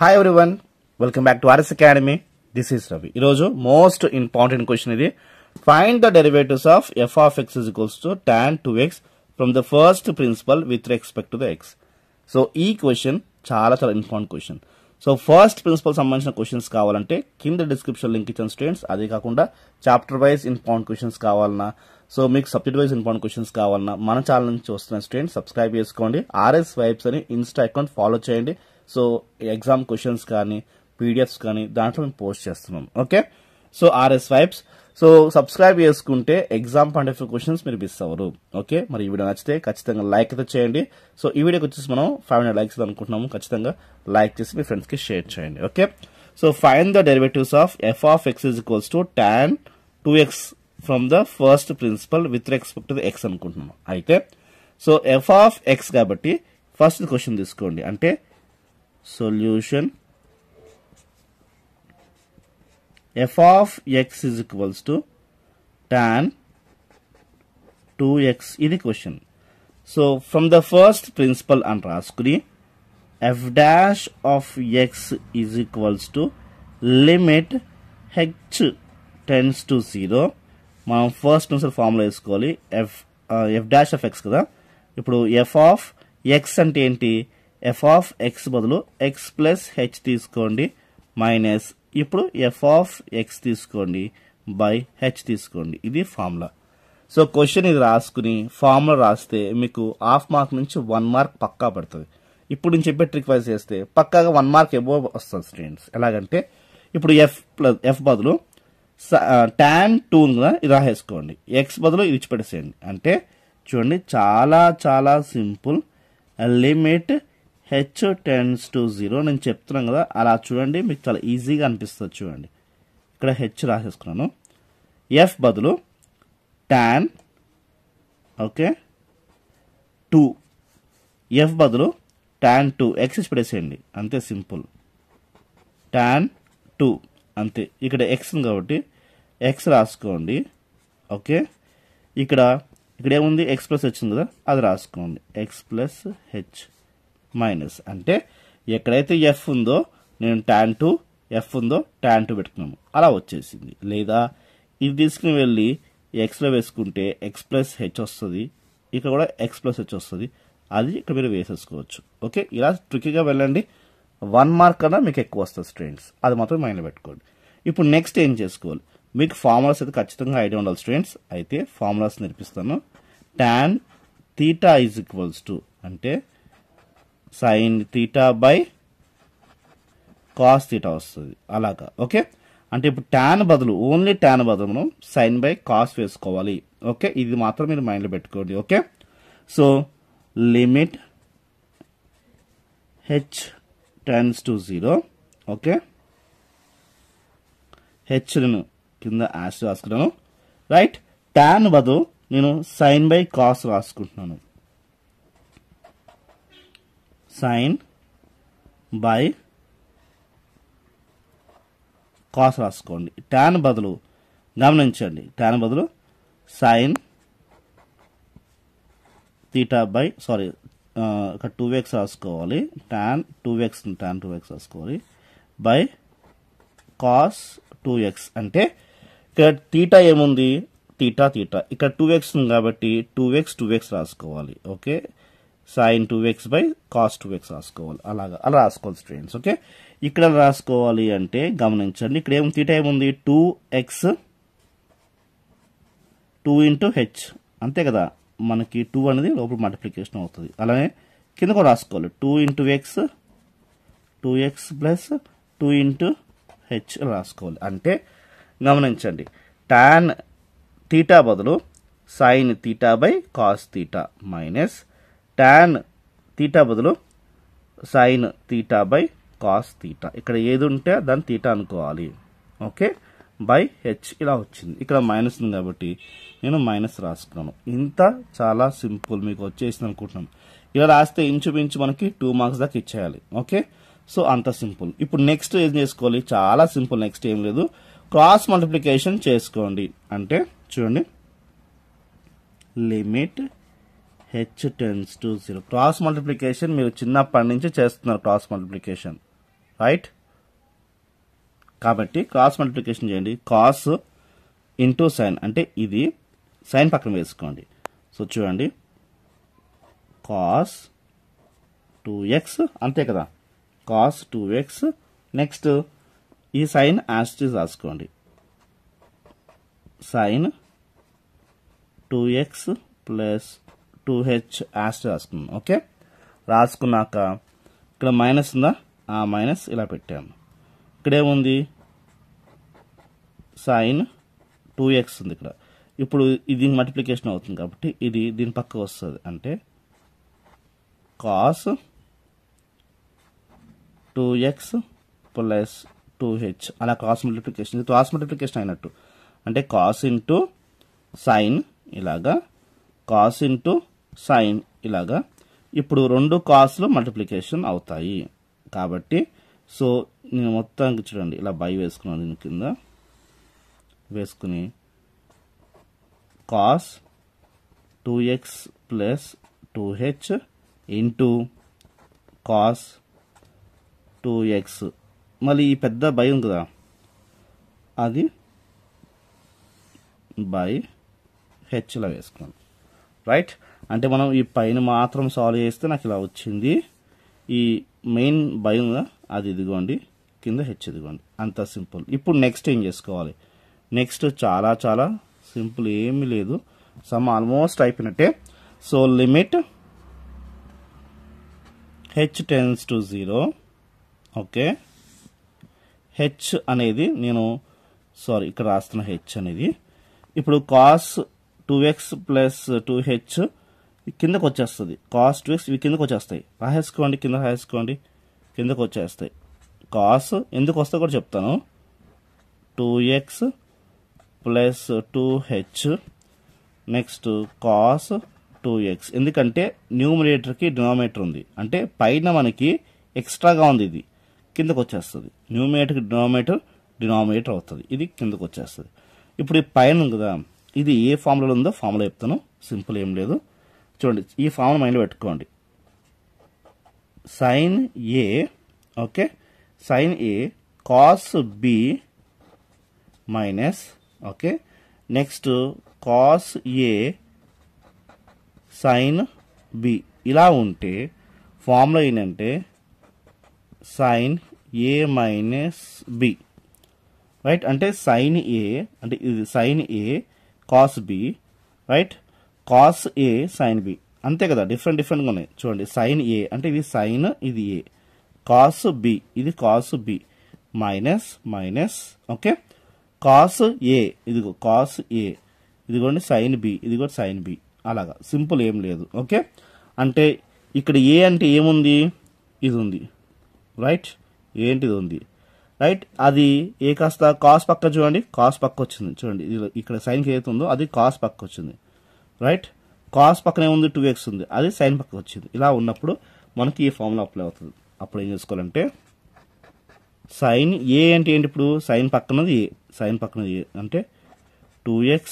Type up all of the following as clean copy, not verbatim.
Hi everyone, welcome back to RS academy. This is Ravi. ఈరోజు most important question ఇది. Find the derivatives of f of x is equals to tan 2x from the first principle with respect to the x. So ఈ question చాలా important question. So first principle సంబంధించిన questions కావాలంటే కింద description link ఇచ్చాను students. అదే కాకుండా chapter wise important questions కావాలన్నా, so మీకు సబ్జెక్ట్ వైజ్ ఇంపార్టెంట్ క్వశ్చన్స్ కావాలన్నా మన ఛానల్ నుంచి చూస్తున్న స్టూడెంట్స్ సబ్స్క్రైబ్ చేసుకోండి. ఆర్ఎస్ వైబ్స్ అని ఇన్స్టా అకౌంట్ ఫాలో చేయండి. సో ఎగ్జామ్ క్వశ్చన్స్ కానీ పీడిఎఫ్స్ కానీ దాంట్లో మేము పోస్ట్ చేస్తున్నాం. Okay, so RS vibes. So subscribe చేసుకుంటే ఎగ్జామ్ పాయింట్ ఆఫ్ క్వశ్చన్స్ మీరు మిస్ అవ్వరు. ఓకే, మరి ఈ వీడియో నచ్చితే ఖచ్చితంగా లైక్ అయితే చేయండి. సో ఈ వీడియోకి వచ్చేసి మనం 500 లైక్స్ అనుకుంటున్నాము. ఖచ్చితంగా లైక్ చేసి మీ ఫ్రెండ్స్కి షేర్ చేయండి. Okay, so find the derivatives of f of x is equals to tan 2x from the first principle with respect to the x అనుకుంటున్నాము. అయితే సో ఎఫ్ ఆఫ్ ఎక్స్ కాబట్టి ఫస్ట్ క్వశ్చన్ తీసుకోండి. అంటే solution f of x is equals to tan 2x ఇది question. So from the first principle అని రాసుకుని f dash of x is equals to limit h tends to 0. మనం first principle formula వేసుకోవాలి. f dash of x కదా. ఇప్పుడు f of x అంటే ఏంటి? F of X బదులు ఎక్స్ ప్లస్ హెచ్ తీసుకోండి మైనస్ ఇప్పుడు ఎఫ్ ఆఫ్ ఎక్స్ తీసుకోండి బై హెచ్ తీసుకోండి. ఇది ఫార్ములా. సో క్వశ్చన్ ఇది రాసుకుని ఫార్ములా రాస్తే మీకు హాఫ్ మార్క్ నుంచి 1 మార్క్ పక్కా పడుతుంది. ఇప్పుడు నేను చెప్పే ట్రిక్ వైజ్ చేస్తే పక్కాగా 1 మార్క్ ఎబోవ్ వస్తుంది స్టూడెంట్స్. ఎలాగంటే ఇప్పుడు ఎఫ్ బదులు tan 2 ఇది రాసేసుకోండి, ఎక్స్ బదులు ఇది ఇచ్చిపెట్టేసేయండి. అంటే చూడండి చాలా simple. Limit H tends to 0 నేను చెప్తున్నాను కదా, అలా చూడండి మీకు చాలా ఈజీగా అనిపిస్తుంది. చూడండి ఇక్కడ హెచ్ రాసేసుకున్నాను, ఎఫ్ బదులు tan ఓకే 2, ఎఫ్ బదులు tan 2 ఎక్స్ ఇచ్చి పెట్టేసేయండి. అంతే సింపుల్. tan 2 అంతే. ఇక్కడ ఎక్స్ కాబట్టి ఎక్స్ రాసుకోండి. ఓకే, ఇక్కడ ఏముంది? ఎక్స్ ప్లస్ హెచ్ ఉంది కదా, అది రాసుకోండి. ఎక్స్ ప్లస్ హెచ్ మైనస్ అంటే ఎక్కడైతే ఎఫ్ ఉందో నేను tan 2 ఎఫ్ ఉందో tan 2 పెట్టుకున్నాము, అలా వచ్చేసింది. లేదా ఇది తీసుకుని వెళ్ళి ఎక్స్లో వేసుకుంటే ఎక్స్ ప్లస్ హెచ్ వస్తుంది, ఇక్కడ కూడా ఎక్స్ ప్లస్ హెచ్ వస్తుంది. అది ఇక్కడ మీరు వేసేసుకోవచ్చు. ఓకే, ఇలా ట్రిక్కీగా వెళ్ళండి. 1 మార్క్ కన్నా మీకు ఎక్కువ వస్తుంది స్టూడెంట్స్, అది మాత్రం మైండ్లో పెట్టుకోండి. ఇప్పుడు నెక్స్ట్ ఏం చేసుకోవాలి? మీకు ఫార్ములాస్ అయితే ఖచ్చితంగా ఐడియా ఉండాలి స్టూడెంట్స్. అయితే ఫార్ములాస్ నేర్పిస్తాను. tan theta is equals to అంటే sin theta by cos theta వస్తుంది అలాగా. ఓకే, అంటే ఇప్పుడు tan బదులు ఓన్లీ tan బదులు మనం sin బై cos వేసుకోవాలి. ఓకే, ఇది మాత్రం మీరు మైండ్లో పెట్టుకోండి. Okay, so limit H tends to 0. Okay, H నేను కింద యాష్ రాసుకున్నాను. రైట్, tan బదులు నేను sin by cos రాసుకుంటున్నాను. sin by cos రాసుకోండి. tan బదులు గమనించండి, tan బదులు sin theta బై ఇక్కడ 2x రాసుకోవాలి. tan 2x రాసుకోవాలి బై cos 2x అంటే ఇక్కడ తీటా ఏముంది? తీటా ఇక్కడ 2x ఉంది కాబట్టి 2x రాసుకోవాలి. Okay, sin 2x by cos 2x రాసుకోవాలి. అలా రాసుకోవాలి స్టూడెంట్స్. ఓకే, ఇక్కడ రాసుకోవాలి అంటే గమనించండి, ఇక్కడ తీటా ఏముంది? 2x 2 ఇంటూ హెచ్ అంతే కదా. మనకి 2 అనేది లోపల మల్టిప్లికేషన్ అవుతుంది. అలానే కింద కూడా రాసుకోవాలి 2 into X 2x plus 2 into H రాసుకోవాలి. అంటే గమనించండి, tan తీటా బదులు sin theta by cos theta minus tan theta బదులు sin theta by cos theta. ఇక్కడ ఏది ఉంటే దాన్ని తీటా అనుకోవాలి. ఓకే, బై హెచ్ ఇలా వచ్చింది. ఇక్కడ మైనస్ ఉంది కాబట్టి నేను మైనస్ రాసుకున్నాను. ఇంత చాలా సింపుల్ మీకు వచ్చేసింది అనుకుంటున్నాను. ఇలా రాస్తే ఇంచుమించు మనకి 2 మార్క్స్ దాకా ఇచ్చేయాలి. ఓకే, సో అంత సింపుల్. ఇప్పుడు నెక్స్ట్ ఏం చేసుకోవాలి? చాలా సింపుల్. నెక్స్ట్ ఏం లేదు, క్రాస్ మల్టిప్లికేషన్ చేసుకోండి. అంటే చూడండి, limit h tends to 0. Cross multiplication మీరు చిన్నప్పటి నుంచి చేస్తున్నారు. Cross multiplication right. కాబట్టి క్రాస్ మల్టిప్లికేషన్ చేయండి. కాస్ ఇంటూ సైన్ అంటే ఇది సైన్ పక్కన వేసుకోండి. సో చూడండి కాస్ 2x అంతే కదా, కాస్ 2x. నెక్స్ట్ ఈ సైన్ యాస్టీస్ రాసుకోండి, సైన్ 2x ప్లస్ 2h యాస్టీస్ రాసుకున్నాం. ఓకే, రాసుకున్నాక ఇక్కడ మైనస్ ఉందా, ఆ మైనస్ ఇలా పెట్టాము. ఇక్కడేముంది సైన్ 2x ఉంది ఇక్కడ. ఇప్పుడు ఇది మల్టిప్లికేషన్ అవుతుంది కాబట్టి ఇది దీని పక్క వస్తుంది, అంటే కాస్ 2x ప్లస్ 2h అలా క్రాస్ మల్టిప్లికేషన్. ఇది క్రాస్ మల్టిప్లికేషన్ అయినట్టు, అంటే కాస్ ఇంటూ సైన్ ఇలాగా, కాస్ ఇంటూ సైన్ ఇలాగా. ఇప్పుడు రెండు కాస్లు మల్టిప్లికేషన్ అవుతాయి కాబట్టి సో నేను మొత్తానికి చూడండి ఇలా బై వేసుకున్నాను, దీని కింద వేసుకుని cos 2x plus 2h into cos 2x, మళ్ళీ ఈ పెద్ద బై ఉంది కదా అది బై హెచ్లా వేసుకున్నాను. రైట్, అంటే మనం ఈ పైన మాత్రం సాల్వ్ చేస్తే నాకు ఇలా వచ్చింది. ఈ మెయిన్ బై ఉందా అది ఇదిగోండి, కింద హెచ్ ఇదిగోండి, అంత సింపుల్. ఇప్పుడు నెక్స్ట్ ఏం చేసుకోవాలి, నెక్స్ట్ చాలా చాలా సింపుల్, ఏమీ లేదు, సమ్ ఆల్మోస్ట్ అయిపోయినట్టే. So limit H tends to 0. Okay, H అనేది నేను ఇక్కడ రాస్తున్న హెచ్ అనేది ఇప్పుడు కాస్ 2x ప్లస్ 2h కిందకు వచ్చేస్తుంది. కాస్ 2x ఇవి కిందకు వచ్చేస్తాయి, రాసేసుకోండి, కింద రాసేసుకోండి, కిందకు వచ్చేస్తాయి. కాస్ ఎందుకు వస్తా కూడా చెప్తాను, 2x plus 2h next cos 2x, ఎందుకంటే న్యూమరేటర్కి డినామినేటర్ ఉంది, అంటే పైన మనకి ఎక్స్ట్రాగా ఉంది, ఇది కిందకు వచ్చేస్తుంది. న్యూమరేటర్కి డినామినేటర్ అవుతుంది, ఇది కిందకు వచ్చేస్తుంది. ఇప్పుడు ఈ పైన ఉంది కదా, ఇది ఏ ఫార్ములా ఉందో ఫార్ములా చెప్తాను, సింపుల్ ఏం లేదు. చూడండి ఈ ఫార్ములా మైండ్లో పెట్టుకోండి, sine A, okay, sine A cos B minus, okay, next cos A sine B. ఇలా ఉంటే ఫార్ములా ఏంటంటే sine A minus B, right, అంటే సైన్ ఏ అంటే ఇది sine A cos B, right, cos A sine B, అంతే కదా, డిఫరెంట్గా ఉన్నాయి. చూడండి సైన్ ఏ అంటే ఇది సైన్, ఇది ఏ, కాస్ బి ఇది cos B, minus minus, okay, cos A ఇదిగో కాస్ ఏ, ఇదిగోండి సైన్ బి, ఇదిగో సైన్ బి, అలాగా సింపుల్, ఏం లేదు. ఓకే, అంటే ఇక్కడ ఏ అంటే ఏముంది, ఇది ఉంది, రైట్, ఏంటిది ఉంది, రైట్, అది ఏ కాస్త కాస్ పక్క చూడండి, కాస్ పక్క వచ్చింది, చూడండి ఇక్కడ సైన్కి ఏదైతే ఉందో అది కాస్ పక్క వచ్చింది, రైట్, కాస్ పక్కనే ఉంది 2x ఉంది, అది సైన్ పక్క వచ్చింది. ఇలా ఉన్నప్పుడు మనకి ఈ ఫార్ములా అప్లై అవుతుంది. అప్పుడు ఏం చేసుకోవాలంటే సైన్ ఏ అంటే ఏంటి, ఇప్పుడు సైన్ పక్కనది ఏ, సైన్ పక్కనది ఏ అంటే 2x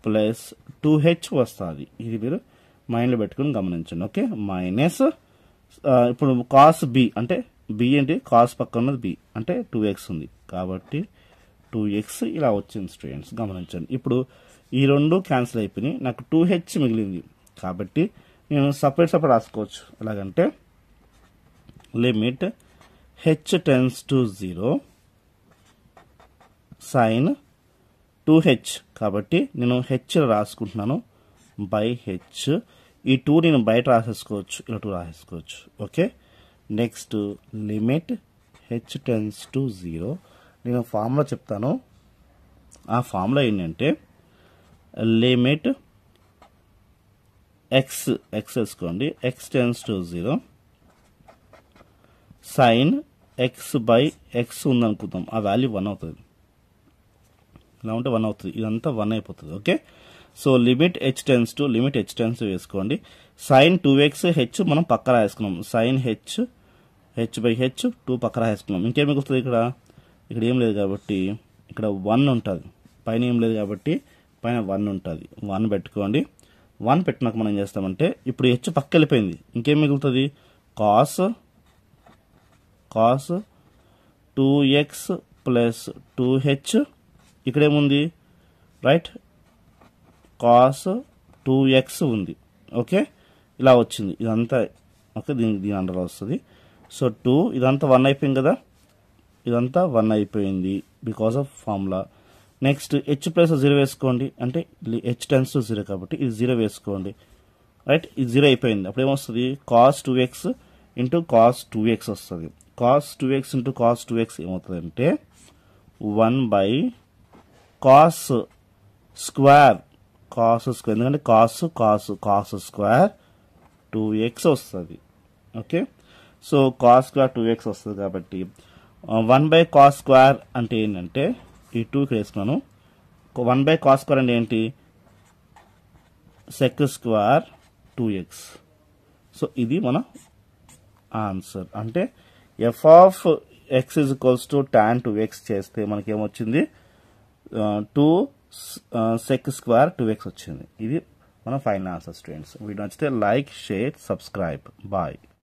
ప్లస్ 2h వస్తుంది, ఇది మీరు మైండ్లో పెట్టుకుని గమనించండి. ఓకే, మైనస్ ఇప్పుడు కాస్ బి అంటే బి ఏంటి, కాస్ పక్క ఉన్నది బి అంటే 2x ఉంది కాబట్టి 2x ఇలా వచ్చింది స్టూడెంట్స్, గమనించండి. ఇప్పుడు ఈ రెండు క్యాన్సిల్ అయిపోయినాయి, నాకు 2h మిగిలింది కాబట్టి నేను సపరేట్ రాసుకోవచ్చు. ఎలాగంటే limit H tends to 0 sine 2h, కాబట్టి నేను హెచ్ రాసుకుంటున్నాను బై హెచ్, ఈ 2 నేను బయట రాసేసుకోవచ్చు, ఇలా 2 రాసేసుకోవచ్చు. Okay, next limit H tends to 0, నేను ఫార్ములా చెప్తాను, ఆ ఫార్ములా ఏంటంటే లిమిట్ ఎక్స్ వేసుకోండి, X tends to 0 sin X by X ఉందనుకుందాం, ఆ వాల్యూ 1 అవుతుంది, ఇలా ఉంటే 1 అవుతుంది, ఇదంతా 1 అయిపోతుంది. Okay, so limit H tends to వేసుకోండి, సైన్ 2x హెచ్ మనం పక్క రాసుకున్నాం, సైన్ హెచ్ బై హెచ్ 2 పక్క రాసుకున్నాం. ఇంకేం మిగులుతుంది, ఇక్కడ ఏం లేదు కాబట్టి ఇక్కడ 1 ఉంటుంది, పైన ఏం లేదు కాబట్టి పైన 1 ఉంటుంది, 1 పెట్టుకోండి. 1 పెట్టినాక మనం ఏం చేస్తామంటే ఇప్పుడు హెచ్ పక్క వెళ్ళిపోయింది, ఇంకేం మిగులుతుంది, కాస్ 2x ప్లస్ 2h ఇక్కడేముంది రైట్ కాస్ 2x ఉంది. ఓకే, ఇలా వచ్చింది ఇదంతా. ఓకే, దీని అండర్లో వస్తుంది. సో 2 ఇదంతా 1 అయిపోయింది కదా, ఇదంతా 1 అయిపోయింది because of formula. Next h plus 0 వేసుకోండి, అంటే h టెన్స్ టు 0 కాబట్టి ఇది 0 వేసుకోండి. రైట్, ఇది 0 అయిపోయింది. అప్పుడు ఏమొస్తుంది cos 2x into cos 2x వస్తుంది. Cos 2x into cos 2x ఏమవుతుంది అంటే 1 by cos square, cos square ఎందుకంటే కాస్ స్క్వేర్ 2x వస్తుంది. Okay, so cos square 2x వస్తుంది కాబట్టి 1 బై కాస్ స్క్వేర్ అంటే ఏంటంటే ఈ 2 ఇక్కడ వేసుకున్నాను. 1 బై కాస్ స్క్వేర్ అంటే ఏంటి సెక్ స్క్వేర్ 2x. సో ఇది మన ఆన్సర్. అంటే F of X is equals to tan 2x చేస్తే మనకేమొచ్చింది 2 sec స్క్వేర్ 2x వచ్చింది. ఇది మన ఫైనల్ ఆన్సర్ స్టూడెంట్స్. వీడియో నచ్చితే లైక్, షేర్, సబ్స్క్రైబ్. బాయ్.